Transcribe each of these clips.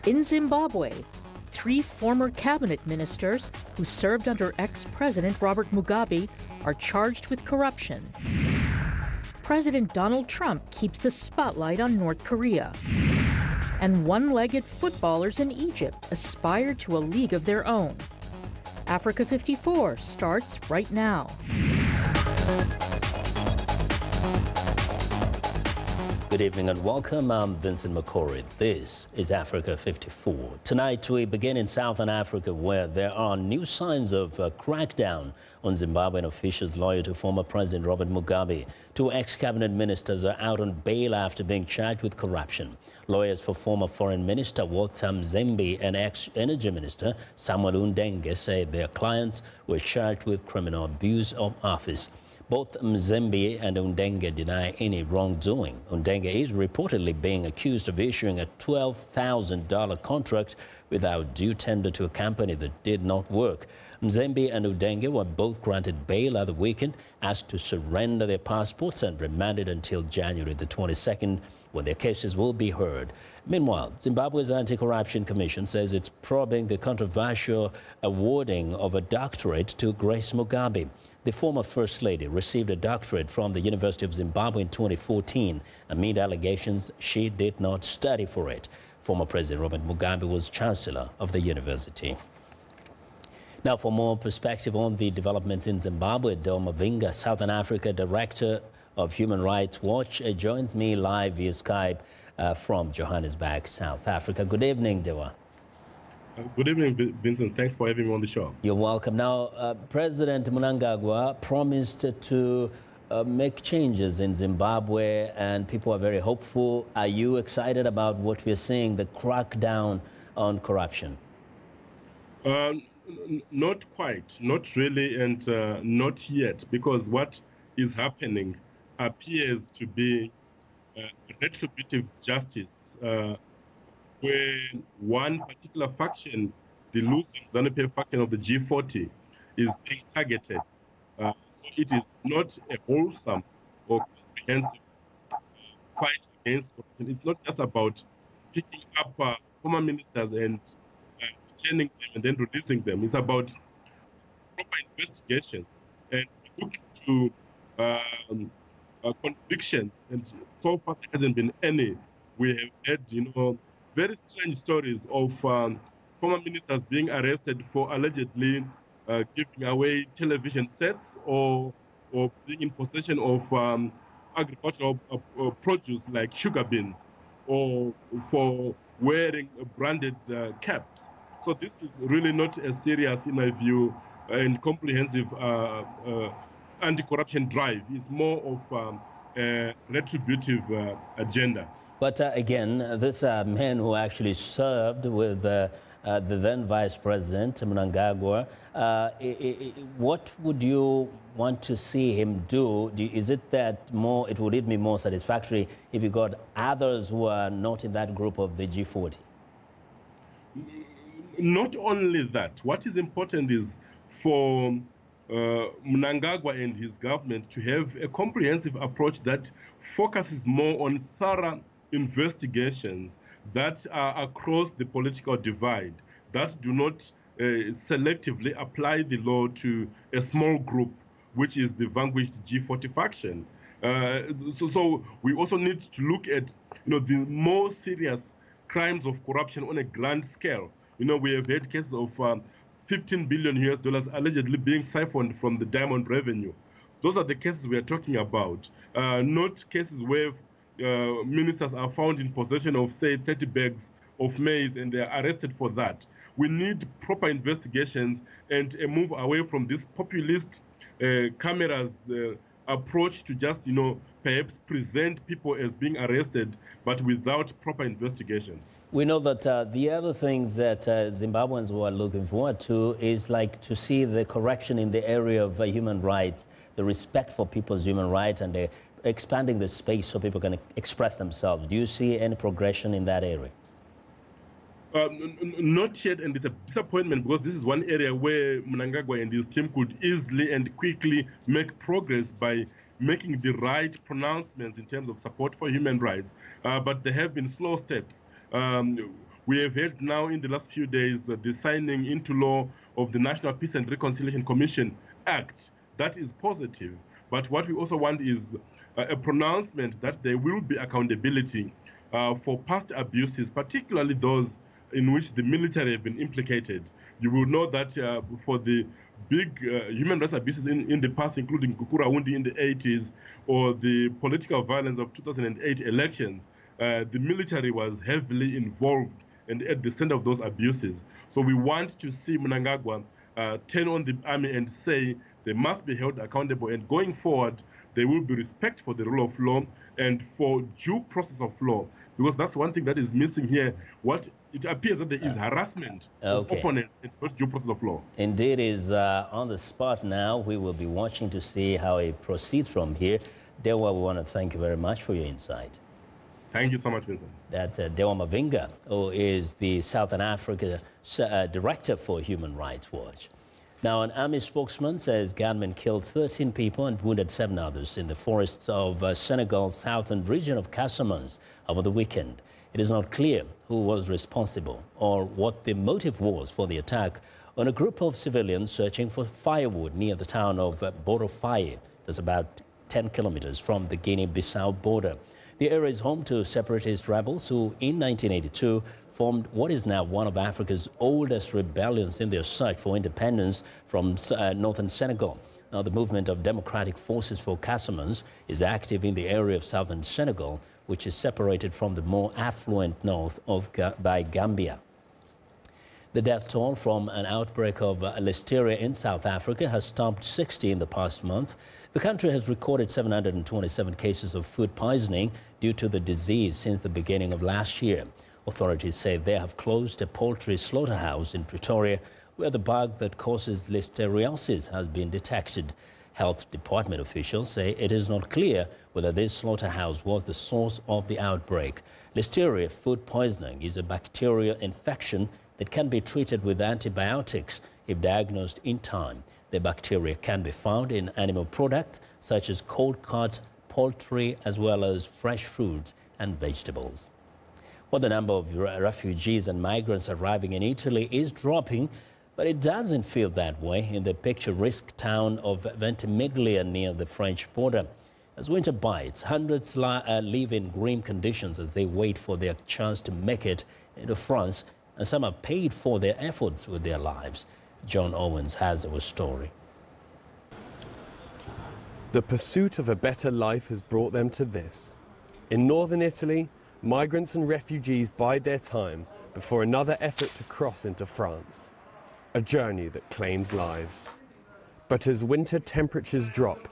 In Zimbabwe, 3 former cabinet ministers who served under ex-President Robert Mugabe are charged with corruption. President Donald Trump keeps the spotlight on North Korea. And one-legged footballers in Egypt aspire to a league of their own. Africa 54 starts right now. Good evening and welcome. I'm Vincent McCory. This is Africa 54. Tonight we begin in Southern Africa, where there are new signs of a crackdown on Zimbabwean officials loyal to former President Robert Mugabe. 2 ex-cabinet ministers are out on bail after being charged with corruption. Lawyers for former Foreign Minister Walter Mzembe and ex-Energy Minister Samuel Undenge say their clients were charged with criminal abuse of office. Both Mzembe and Undenge deny any wrongdoing. Undenge is reportedly being accused of issuing a $12,000 contract without due tender to a company that did not work. Mzembe and Undenge were both granted bail at the weekend, asked to surrender their passports and remanded until January the 22nd, when their cases will be heard. Meanwhile, Zimbabwe's Anti-Corruption Commission says it's probing the controversial awarding of a doctorate to Grace Mugabe. The former First Lady received a doctorate from the University of Zimbabwe in 2014 amid allegations she did not study for it. Former President Robert Mugabe was Chancellor of the university. Now, for more perspective on the developments in Zimbabwe, Del Mavinga, Southern Africa Director of Human Rights Watch, joins me live via Skype from Johannesburg, South Africa. Good evening, Dewa. Good evening, Vincent. Thanks for having me on the show. You're welcome. Now, President Mnangagwa promised to make changes in Zimbabwe, and people are very hopeful. Are you excited about what we're seeing, the crackdown on corruption? Not quite, not really, and not yet, because what is happening appears to be retributive justice, where one particular faction, the losing ZANU-PF faction of the G40, is being targeted. So it is not a wholesome or comprehensive fight against corruption. It's not just about picking up former ministers and detaining them and then releasing them. It's about proper investigation and look to conviction. And so far there hasn't been any. We have had, very strange stories of former ministers being arrested for allegedly giving away television sets or being in possession of agricultural produce like sugar beans, or for wearing branded caps. So this is really not a serious, in my view, and comprehensive anti-corruption drive. It's more of a retributive agenda. But again, this man who actually served with the then Vice President, Mnangagwa, what would you want to see him do? Is it that it would be more satisfactory if you got others who are not in that group of the G40? Not only that, what is important is for Mnangagwa and his government to have a comprehensive approach that focuses more on thorough investigations that are across the political divide, that do not selectively apply the law to a small group, which is the vanquished G40 faction. So we also need to look at the more serious crimes of corruption on a grand scale. We have had cases of $15 billion US allegedly being siphoned from the diamond revenue. Those are the cases we are talking about, not cases where ministers are found in possession of, say, 30 bags of maize and they are arrested for that. We need proper investigations and a move away from this populist cameras approach to just, perhaps present people as being arrested, but without proper investigations. We know that the other things that Zimbabweans were looking forward to is like to see the correction in the area of human rights, the respect for people's human rights, and expanding the space so people can express themselves. Do you see any progression in that area? Not yet, and it's a disappointment because this is one area where Mnangagwa and his team could easily and quickly make progress by making the right pronouncements in terms of support for human rights. But there have been slow steps. We have had now in the last few days the signing into law of the National Peace and Reconciliation Commission Act. That is positive. But what we also want is a pronouncement that there will be accountability for past abuses, particularly those in which the military have been implicated. You will know that for the big human rights abuses in the past, including Kukurawundi in the 80s, or the political violence of 2008 elections, the military was heavily involved and at the center of those abuses. So we want to see Mnangagwa turn on the army and say they must be held accountable, and going forward, there will be respect for the rule of law and for due process of law, because that's one thing that is missing here. What it appears that there is harassment of opponents and not due process of law. Indeed, is on the spot now. We will be watching to see how it proceeds from here. Dewa, we want to thank you very much for your insight. Thank you so much, Vincent. That's Dewa Mavinga, who is the Southern Africa Director for Human Rights Watch. Now, an army spokesman says gunmen killed 13 people and wounded 7 others in the forests of Senegal's southern region of Casamance over the weekend. It is not clear who was responsible or what the motive was for the attack on a group of civilians searching for firewood near the town of Borofaye. That's about 10 kilometers from the Guinea-Bissau border. The area is home to separatist rebels who, in 1982, formed what is now one of Africa's oldest rebellions in their search for independence from northern Senegal. Now, the movement of Democratic Forces for Casamance is active in the area of southern Senegal, which is separated from the more affluent north by Gambia. The death toll from an outbreak of listeria in South Africa has topped 60 in the past month. The country has recorded 727 cases of food poisoning due to the disease since the beginning of last year. Authorities say they have closed a poultry slaughterhouse in Pretoria where the bug that causes listeriosis has been detected. Health Department officials say it is not clear whether this slaughterhouse was the source of the outbreak. Listeria food poisoning is a bacterial infection that can be treated with antibiotics if diagnosed in time. The bacteria can be found in animal products such as cold-cut poultry as well as fresh fruits and vegetables. Well, the number of refugees and migrants arriving in Italy is dropping, but it doesn't feel that way in the picturesque town of Ventimiglia near the French border. As winter bites, hundreds live in grim conditions as they wait for their chance to make it into France, and some have paid for their efforts with their lives. John Owens has our story. The pursuit of a better life has brought them to this. In northern Italy, migrants and refugees bide their time before another effort to cross into France, a journey that claims lives. But as winter temperatures drop,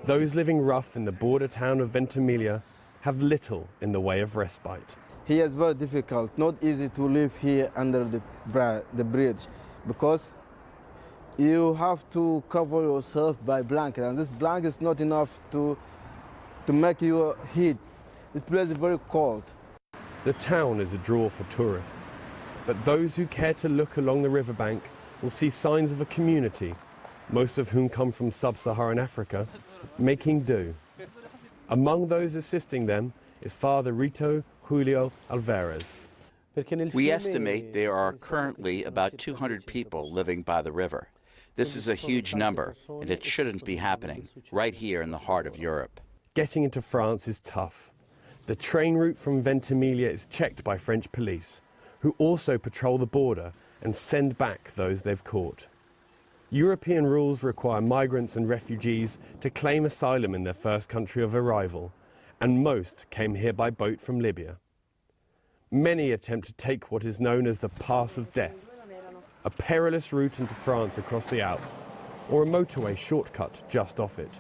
those living rough in the border town of Ventimiglia have little in the way of respite. Here is very difficult, not easy to live here under the bridge, because you have to cover yourself by blanket, and this blanket is not enough to make you heat. This place is very cold. The town is a draw for tourists, but those who care to look along the riverbank will see signs of a community, most of whom come from sub-Saharan Africa, making do. Among those assisting them is Father Rito Julio Alvarez. We estimate there are currently about 200 people living by the river. This is a huge number, and it shouldn't be happening right here in the heart of Europe. Getting into France is tough. The train route from Ventimiglia is checked by French police, who also patrol the border and send back those they've caught. European rules require migrants and refugees to claim asylum in their first country of arrival, and most came here by boat from Libya. Many attempt to take what is known as the Pass of Death, a perilous route into France across the Alps, or a motorway shortcut just off it.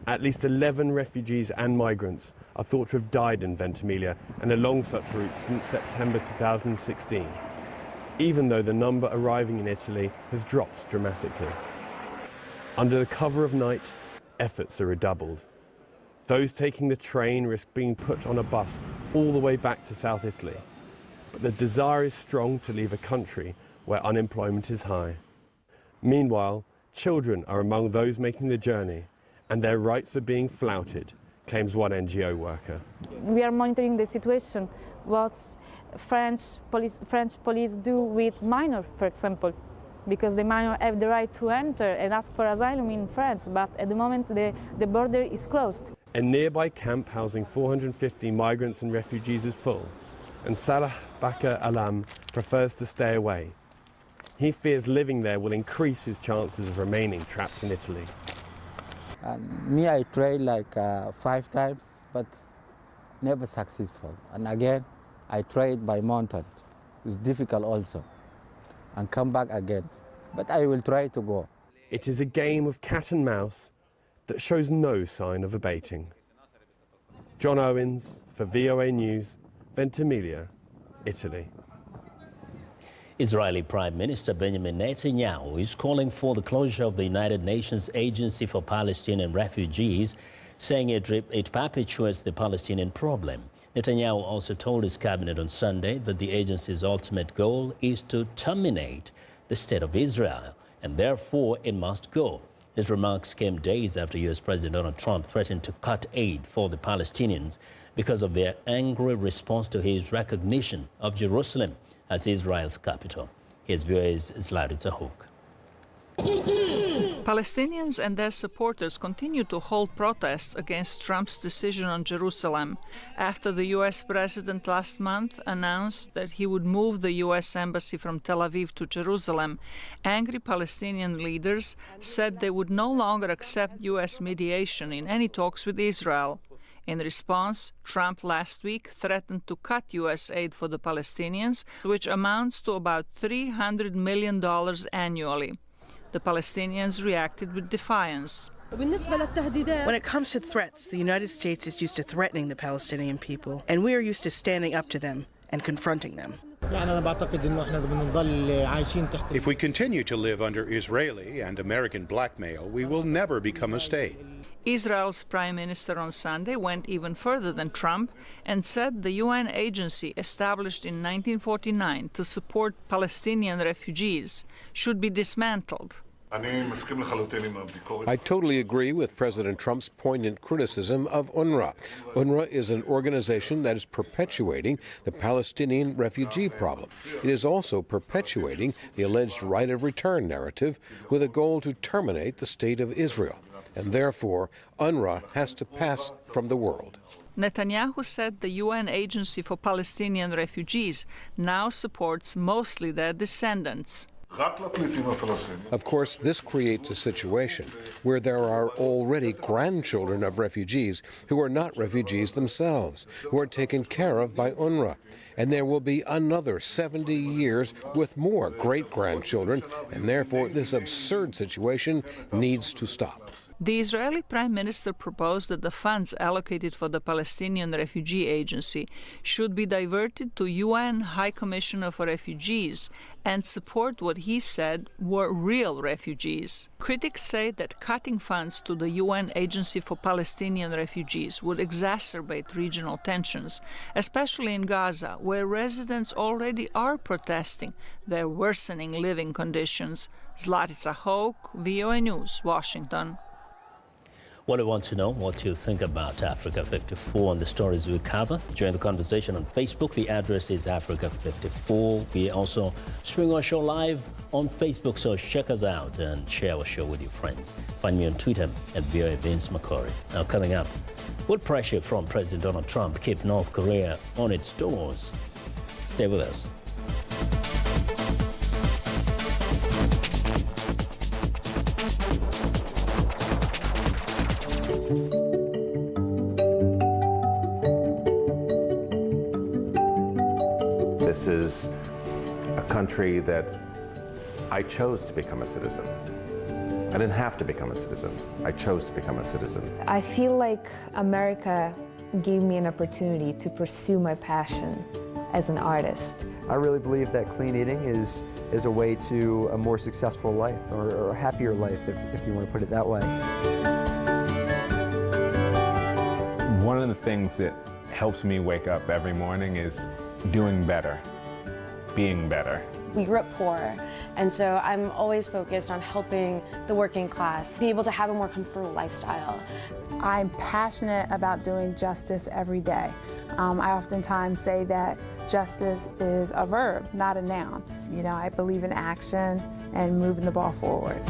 At least 11 refugees and migrants are thought to have died in Ventimiglia and along such routes since September 2016, even though the number arriving in Italy has dropped dramatically. Under the cover of night, efforts are redoubled. Those taking the train risk being put on a bus all the way back to South Italy. But the desire is strong to leave a country where unemployment is high. Meanwhile, children are among those making the journey, and their rights are being flouted, claims one NGO worker. We are monitoring the situation. What French police do with minors, for example, because the minors have the right to enter and ask for asylum in France, but at the moment the border is closed. A nearby camp housing 450 migrants and refugees is full, and Salah Bakr Alam prefers to stay away. He fears living there will increase his chances of remaining trapped in Italy. Me, I tried like 5 times, but never successful. And again, I tried by mountain. It's difficult also. And come back again. But I will try to go. It is a game of cat and mouse that shows no sign of abating. John Owens for VOA News, Ventimiglia, Italy. Israeli Prime Minister Benjamin Netanyahu is calling for the closure of the United Nations Agency for Palestinian Refugees, saying it perpetuates the Palestinian problem. Netanyahu also told his cabinet on Sunday that the agency's ultimate goal is to terminate the state of Israel, and therefore it must go. His remarks came days after U.S. President Donald Trump threatened to cut aid for the Palestinians because of their angry response to his recognition of Jerusalem as Israel's capital. Here's VOA's Zlatica Hook. Palestinians and their supporters continue to hold protests against Trump's decision on Jerusalem after the U.S. president last month announced that he would move the U.S. embassy from Tel Aviv to Jerusalem. Angry Palestinian leaders said they would no longer accept U.S. mediation in any talks with Israel. In response, Trump last week threatened to cut U.S. aid for the Palestinians, which amounts to about $300 million annually. The Palestinians reacted with defiance. When it comes to threats, the United States is used to threatening the Palestinian people, and we are used to standing up to them and confronting them. If we continue to live under Israeli and American blackmail, we will never become a state. Israel's prime minister on Sunday went even further than Trump and said the UN agency established in 1949 to support Palestinian refugees should be dismantled. I totally agree with President Trump's poignant criticism of UNRWA. UNRWA is an organization that is perpetuating the Palestinian refugee problem. It is also perpetuating the alleged right of return narrative with a goal to terminate the state of Israel. And therefore, UNRWA has to pass from the world. Netanyahu said the UN Agency for Palestinian Refugees now supports mostly their descendants. Of course, this creates a situation where there are already grandchildren of refugees who are not refugees themselves, who are taken care of by UNRWA. And there will be another 70 years with more great-grandchildren, and therefore this absurd situation needs to stop. The Israeli Prime Minister proposed that the funds allocated for the Palestinian Refugee Agency should be diverted to UN High Commissioner for Refugees and support what he said were real refugees. Critics say that cutting funds to the UN Agency for Palestinian Refugees would exacerbate regional tensions, especially in Gaza, where residents already are protesting their worsening living conditions. Zlatica Hoke, VOA News, Washington. Well, we want to know what you think about Africa 54 and the stories we cover. Join the conversation on Facebook. The address is Africa 54. We also stream our show live on Facebook, so check us out and share our show with your friends. Find me on Twitter at VOA Vince McCory. Now, coming up, will pressure from President Donald Trump keep North Korea on its toes? Stay with us. This is a country that I chose to become a citizen. I didn't have to become a citizen. I chose to become a citizen. I feel like America gave me an opportunity to pursue my passion as an artist. I really believe that clean eating is a way to a more successful life, or a happier life, if you want to put it that way. One of the things that helps me wake up every morning is doing better, being better. We grew up poor, And so I'm always focused on helping the working class be able to have a more comfortable lifestyle. I'm passionate about doing justice every day. I oftentimes say that justice is a verb, not a noun. You know, I believe in action and moving the ball forward.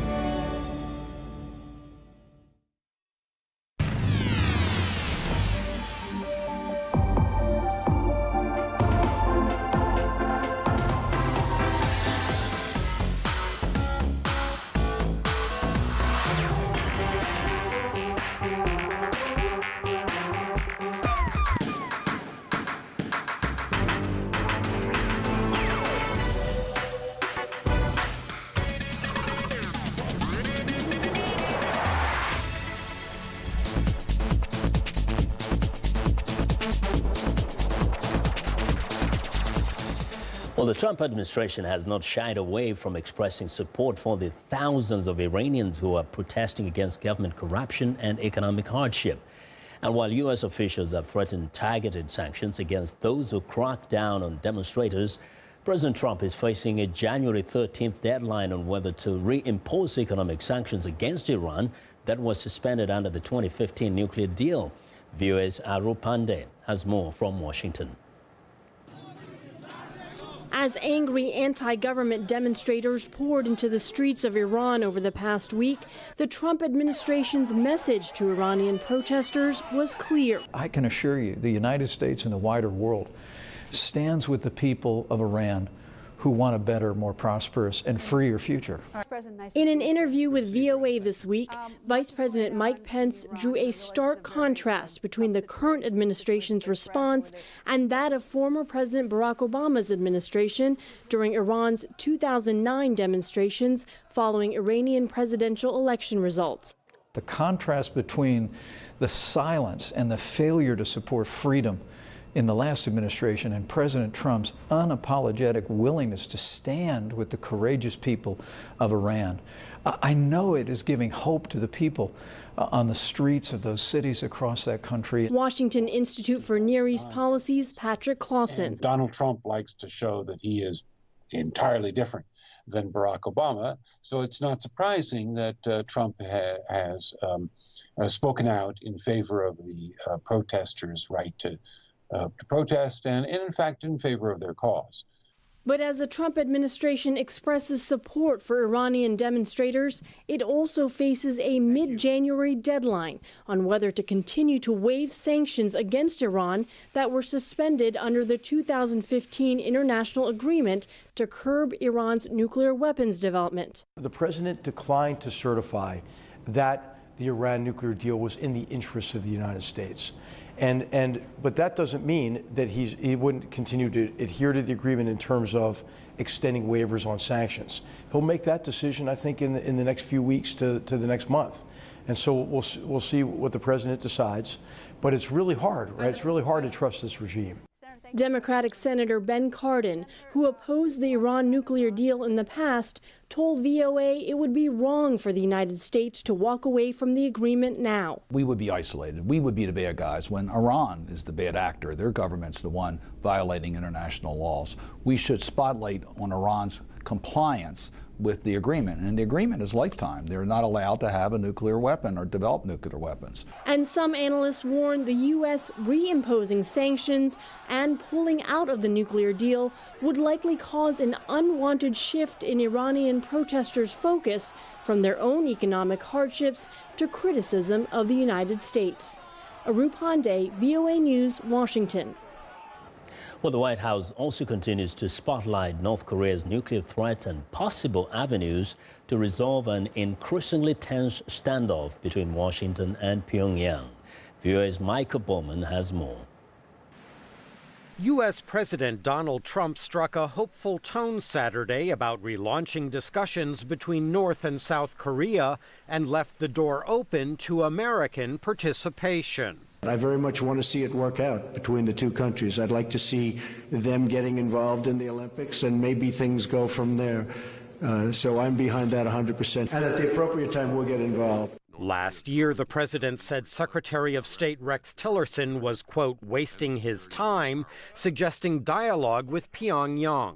Well, the Trump administration has not shied away from expressing support for the thousands of Iranians who are protesting against government corruption and economic hardship. And while U.S. officials have threatened targeted sanctions against those who crack down on demonstrators, President Trump is facing a January 13th deadline on whether to reimpose economic sanctions against Iran that was suspended under the 2015 nuclear deal. VOA's Aru Pandey has more from Washington. As angry anti-government demonstrators poured into the streets of Iran over the past week, the Trump administration's message to Iranian protesters was clear. I can assure you, the United States and the wider world stands with the people of Iran who want a better, more prosperous and freer future. In an interview with VOA this week, Vice President Mike Pence drew a stark contrast between the current administration's response and that of former President Barack Obama's administration during Iran's 2009 demonstrations following Iranian presidential election results. The contrast between the silence and the failure to support freedom in the last administration and President Trump's unapologetic willingness to stand with the courageous people of Iran. I know it is giving hope to the people on the streets of those cities across that country. Washington Institute for Near East Policy's Patrick Clausen. Donald Trump likes to show that he is entirely different than Barack Obama, so it's not surprising that Trump has spoken out in favor of the protesters' right to protest and in fact in favor of their cause. But as the Trump administration expresses support for Iranian demonstrators, it also faces a mid-January deadline on whether to continue to waive sanctions against Iran that were suspended under the 2015 international agreement to curb Iran's nuclear weapons development. The president declined to certify that the Iran nuclear deal was in the interests of the United States. But that doesn't mean that he wouldn't continue to adhere to the agreement in terms of extending waivers on sanctions. He'll make that decision, I think, in the next few weeks to the next month. And so we'll see what the president decides. But it's really hard, right? It's really hard to trust this regime. Democratic Senator Ben Cardin, who opposed the Iran nuclear deal in the past, told VOA it would be wrong for the United States to walk away from the agreement now. We would be isolated. We would be the bad guys when Iran is the bad actor. Their government's the one violating international laws. We should spotlight on Iran's compliance with the agreement. And the agreement is lifetime. They're not allowed to have a nuclear weapon or develop nuclear weapons. And some analysts warn the U.S. reimposing sanctions and pulling out of the nuclear deal would likely cause an unwanted shift in Iranian protesters' focus from their own economic hardships to criticism of the United States. Aru Pandey, VOA News, Washington. Well, the White House also continues to spotlight North Korea's nuclear threats and possible avenues to resolve an increasingly tense standoff between Washington and Pyongyang. VOA's Michael Bowman has more. U.S. President Donald Trump struck a hopeful tone Saturday about relaunching discussions between North and South Korea and left the door open to American participation. I very much want to see it work out between the two countries. I'd like to see them getting involved in the Olympics and maybe things go from there. So I'm behind that 100%. And at the appropriate time, we'll get involved. Last year, the president said Secretary of State Rex Tillerson was, quote, wasting his time, suggesting dialogue with Pyongyang.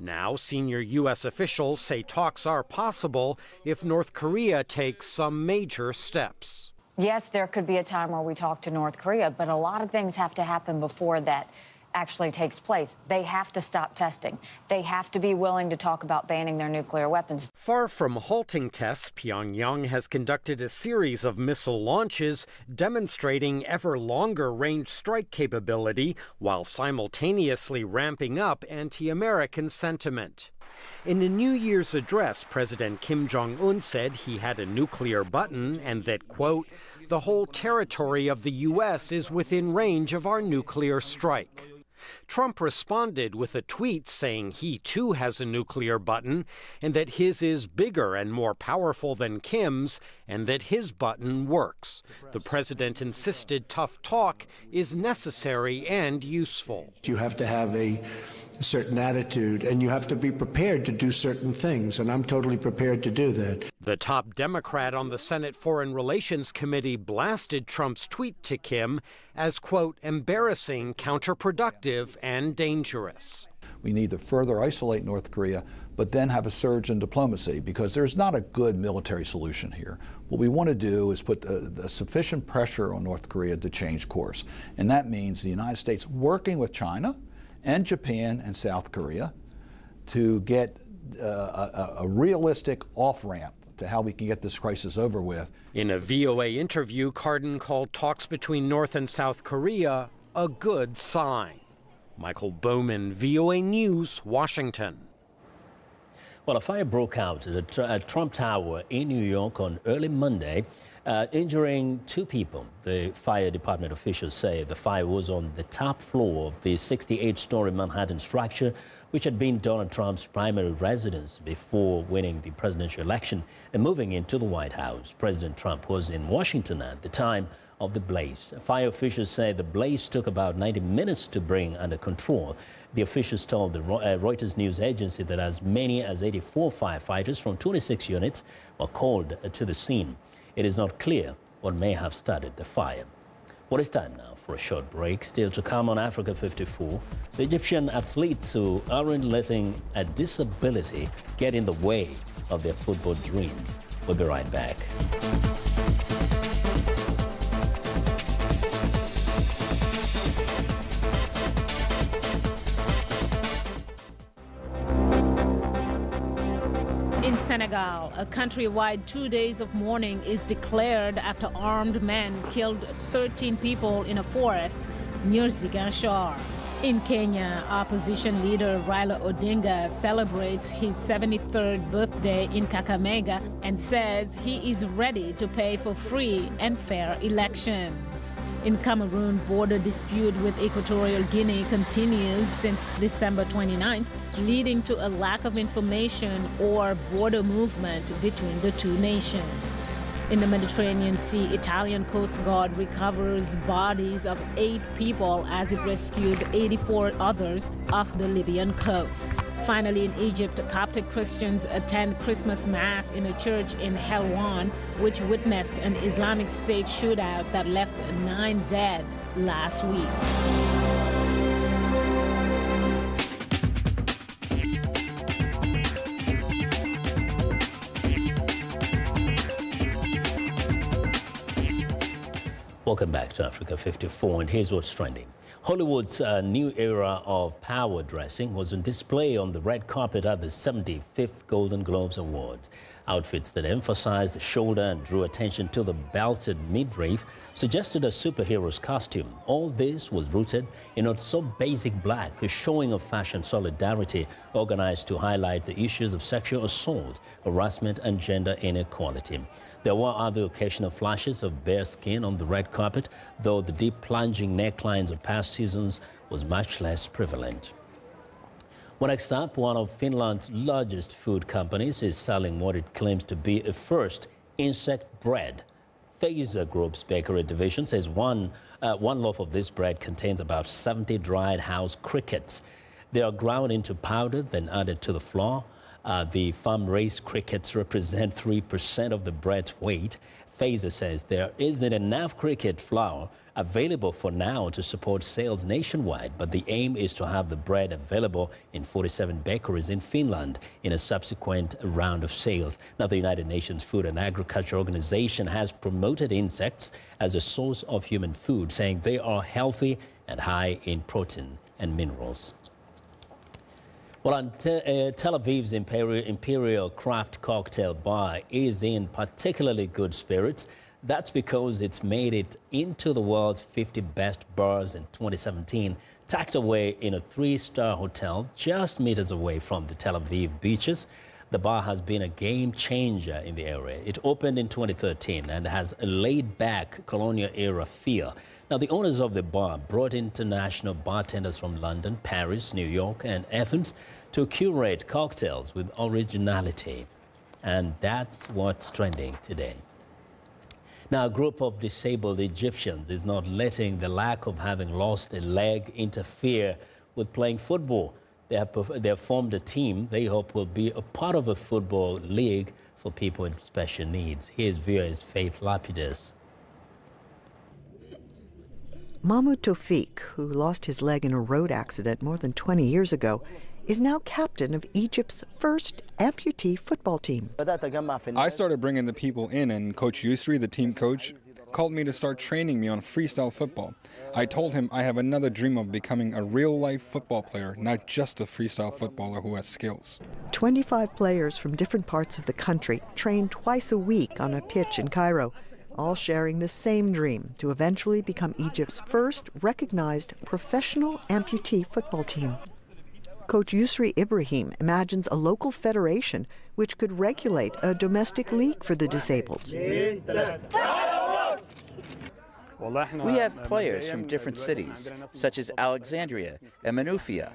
Now, senior U.S. officials say talks are possible if North Korea takes some major steps. Yes, there could be a time where we talk to North Korea, but a lot of things have to happen before that actually takes place. They have to stop testing. They have to be willing to talk about banning their nuclear weapons. Far from halting tests, Pyongyang has conducted a series of missile launches demonstrating ever longer range strike capability while simultaneously ramping up anti-American sentiment. In a New Year's address, President Kim Jong-un said he had a nuclear button and that, quote, the whole territory of the U.S. is within range of our nuclear strike. Trump responded with a tweet saying he too has a nuclear button and that his is bigger and more powerful than Kim's and that his button works. The president insisted tough talk is necessary and useful. You have to have a certain attitude and you have to be prepared to do certain things, and I'm totally prepared to do that. The top Democrat on the Senate Foreign Relations Committee blasted Trump's tweet to Kim as, quote, embarrassing, counterproductive, and dangerous. We need to further isolate North Korea, but then have a surge in diplomacy, because there's not a good military solution here. What we want to do is put sufficient pressure on North Korea to change course. And that means the United States working with China and Japan and South Korea to get a realistic off-ramp to how we can get this crisis over with. In a VOA interview, Cardin called talks between North and South Korea a good sign. Michael Bowman, VOA News, Washington. Well, a fire broke out at Trump Tower in New York on early Monday, injuring 2 people. The fire department officials say the fire was on the top floor of the 68-story Manhattan structure, which had been Donald Trump's primary residence before winning the presidential election and moving into the White House. President Trump was in Washington at the time of the blaze. Fire officials say the blaze took about 90 minutes to bring under control. The officials told the Reuters news agency that as many as 84 firefighters from 26 units were called to the scene. It is not clear what may have started the fire. Well, it's time now for a short break. Still to come on Africa 54, the Egyptian athletes who aren't letting a disability get in the way of their football dreams. We'll be right back. In Senegal, a countrywide 2 days of mourning is declared after armed men killed 13 people in a forest near Ziguinchor. In Kenya, opposition leader Raila Odinga celebrates his 73rd birthday in Kakamega and says he is ready to pay for free and fair elections. In Cameroon, border dispute with Equatorial Guinea continues since December 29th, leading to a lack of information or border movement between the two nations. In the Mediterranean Sea, Italian Coast Guard recovers bodies of 8 people as it rescued 84 others off the Libyan coast. Finally, in Egypt, Coptic Christians attend Christmas Mass in a church in Helwan, which witnessed an Islamic State shootout that left 9 dead last week. Welcome back to Africa 54, and here's what's trending. Hollywood's new era of power dressing was on display on the red carpet at the 75th Golden Globes Awards. Outfits that emphasized the shoulder and drew attention to the belted midriff suggested a superhero's costume. All this was rooted in not so basic black, a showing of fashion solidarity organized to highlight the issues of sexual assault, harassment, and gender inequality. There were other occasional flashes of bare skin on the red carpet, though the deep plunging necklines of past seasons was much less prevalent. Well, next up, one of Finland's largest food companies is selling what it claims to be a first insect bread. Fazer Group's bakery division says one loaf of this bread contains about 70 dried house crickets. They are ground into powder, then added to the flour. The farm-raised crickets represent 3% of the bread's weight. Fazer says there isn't enough cricket flour available for now to support sales nationwide, but the aim is to have the bread available in 47 bakeries in Finland in a subsequent round of sales. Now, the United Nations Food and Agriculture Organization has promoted insects as a source of human food, saying they are healthy and high in protein and minerals. Well, Tel Aviv's Imperial Craft Cocktail Bar is in particularly good spirits. That's because it's made it into the world's 50 best bars in 2017, tucked away in a 3-star hotel just meters away from the Tel Aviv beaches. The bar has been a game changer in the area. It opened in 2013 and has a laid-back colonial-era feel. Now, the owners of the bar brought international bartenders from London, Paris, New York, and Athens to curate cocktails with originality. And that's what's trending today. Now, a group of disabled Egyptians is not letting the lack of having lost a leg interfere with playing football. They have formed a team they hope will be a part of a football league for people with special needs. Here's VOA's Faith Lapidus. Mahmoud Tawfiq, who lost his leg in a road accident more than 20 years ago, is now captain of Egypt's first amputee football team. I started bringing the people in, and Coach Yusri, the team coach, called me to start training me on freestyle football. I told him I have another dream of becoming a real-life football player, not just a freestyle footballer who has skills. 25 players from different parts of the country train twice a week on a pitch in Cairo, all sharing the same dream to eventually become Egypt's first recognized professional amputee football team. Coach Yusri Ibrahim imagines a local federation which could regulate a domestic league for the disabled. We have players from different cities, such as Alexandria and Manufia.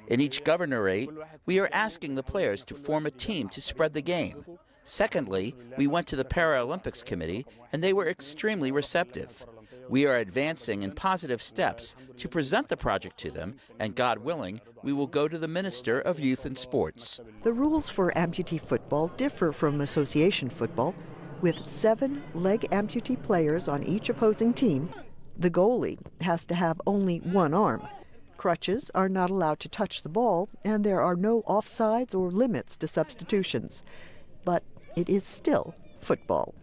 In each governorate, we are asking the players to form a team to spread the game. Secondly, we went to the Paralympics Committee, and they were extremely receptive. We are advancing in positive steps to present the project to them, and God willing, we will go to the Minister of Youth and Sports. The rules for amputee football differ from association football. With 7 leg amputee players on each opposing team, the goalie has to have only one arm. Crutches are not allowed to touch the ball, and there are no offsides or limits to substitutions. But it is still football.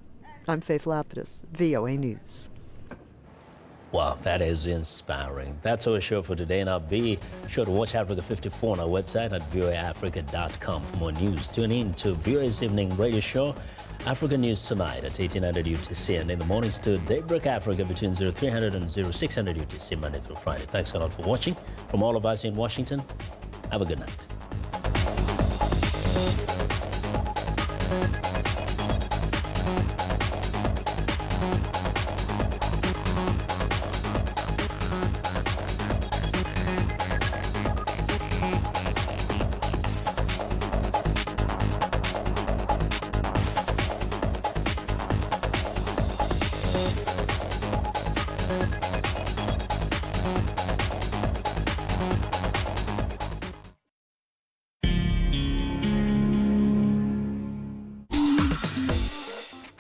I'm Faith Lapidus, VOA News. Wow, that is inspiring. That's our show for today. Now be sure to watch Africa 54 on our website at voaafrica.com for more news. Tune in to VOA's evening radio show, Africa News Tonight at 1800 UTC, and in the mornings to Daybreak Africa between 0300 and 0600 UTC, Monday through Friday. Thanks a lot for watching. From all of us in Washington, have a good night.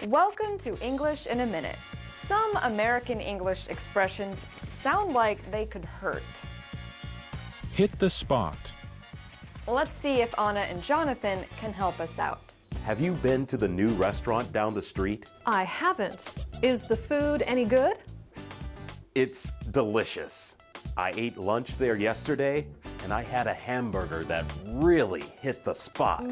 Welcome to English in a Minute. Some American English expressions sound like they could hurt. Hit the spot. Let's see if Anna and Jonathan can help us out. Have you been to the new restaurant down the street? I haven't. Is the food any good? It's delicious. I ate lunch there yesterday, and I had a hamburger that really hit the spot.